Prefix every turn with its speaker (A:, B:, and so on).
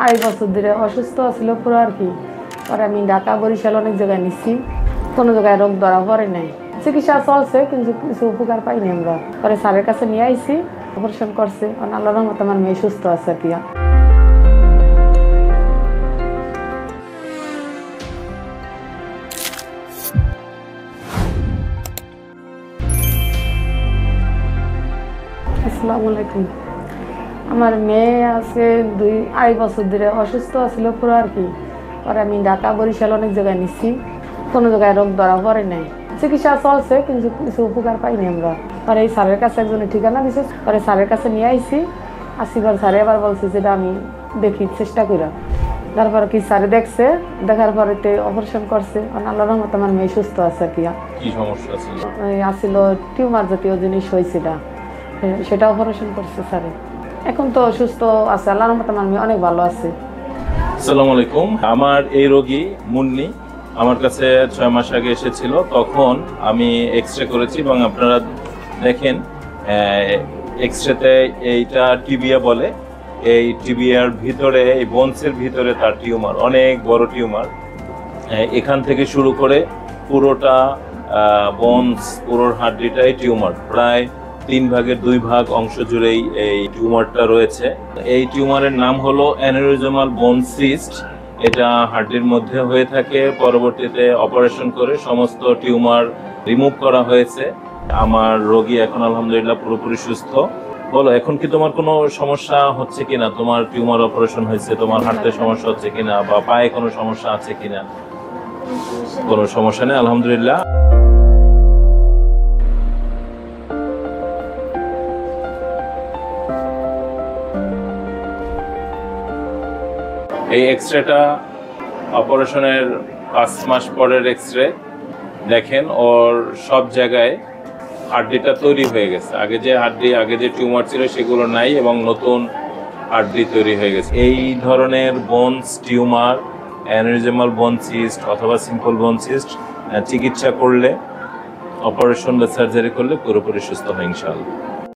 A: 2.5 বছর ধরে অসুস্থ ছিল পুরো আর কি। পরে আমি ঢাকা বরিশাল অনেক জায়গায় নিচ্ছি, কোনো জায়গায় রোগ ধরা পড়ে নাই। চিকিৎসা চলছে কিন্তু কিছু উপকার পাইনি আমরা। পরে স্যারের কাছে নিয়ে আইছি, অপারেশন করছে। আল্লাহর রহমতে আমার মেয়ে সুস্থ আছে আর কি। আসসালামু আলাইকুম। আমার মেয়ে আছে 2.5 বছর ধরে অসুস্থ ছিল পুরো আর কি। পরে আমি ঢাকা বরিশাল অনেক জায়গায় নিচ্ছি, কোনো জায়গায় রোগ ধরা পড়ে নাই। চিকিৎসা চলছে কিন্তু কিছু উপকার পাইনি আমরা। পরে এই স্যারের কাছে একজনের ঠিকানা দিছে, পরে স্যারের কাছে নিয়ে আইছি। আসিবার স্যারে আবার বলছে যেটা আমি দেখি চেষ্টা করি। তারপরে কি স্যারে দেখছে, দেখার পরে অপারেশন করছে। আল্লাহর রহমতে আমার মেয়ে সুস্থ আছে আর কি।
B: কি সমস্যা ছিল?
A: আসছিল টিউমার জাতীয় জিনিস হয়েছিল, সেটা অপারেশন করছে স্যারে। এখন তো সুস্থ আছে, আল্লাহর রহমতে আমার মেয়ে অনেক ভালো আছে।
B: আসসালামু আলাইকুম। আমার এই রোগী মুন্নি আমার কাছে 6 মাস আগে এসেছিল। তখন আমি এক্সরে করেছি এবং আপনারা দেখেন এক্সরেতে এইটা টিবিয়া বলে। এই টিবিয়ার ভিতরে, এই বোনসের ভিতরে তার টিউমার, অনেক বড় টিউমার। এখান থেকে শুরু করে পুরোটা বোনস, পুরোর হাড্ডিটাই টিউমার। প্রায় 3 ভাগের 2 ভাগ অংশ জুড়েই এই টিউমারটা রয়েছে। এই টিউমারের নাম হলো অ্যানিউরিজমাল বোন সিস্ট। এটা হাড্ডির মধ্যে হয়ে থাকে। পরবর্তীতে অপারেশন করে সমস্ত টিউমার রিমুভ করা হয়েছে। আমার রোগী এখন আলহামদুলিল্লাহ পুরোপুরি সুস্থ। বলো, এখন কি তোমার কোনো সমস্যা হচ্ছে কিনা? তোমার টিউমার অপারেশন হয়েছে, তোমার হাঁটতে সমস্যা হচ্ছে কিনা বা পায়ে কোনো সমস্যা আছে কিনা? কোনো সমস্যা নেই আলহামদুলিল্লাহ। এই এক্সরেটা অপারেশনের 5 মাস পরের এক্সরে। দেখেন ওর সব জায়গায় হাড্ডিটা তৈরি হয়ে গেছে। আগে যে টিউমার ছিল সেগুলো নাই এবং নতুন হাড্ডি তৈরি হয়ে গেছে। এই ধরনের বোনস টিউমার, অ্যানিউরিজমাল বোন সিস্ট অথবা সিম্পল বোন সিস্ট চিকিৎসা করলে, অপারেশন বা সার্জারি করলে পুরোপুরি সুস্থ হয় ইনশাআল্লাহ।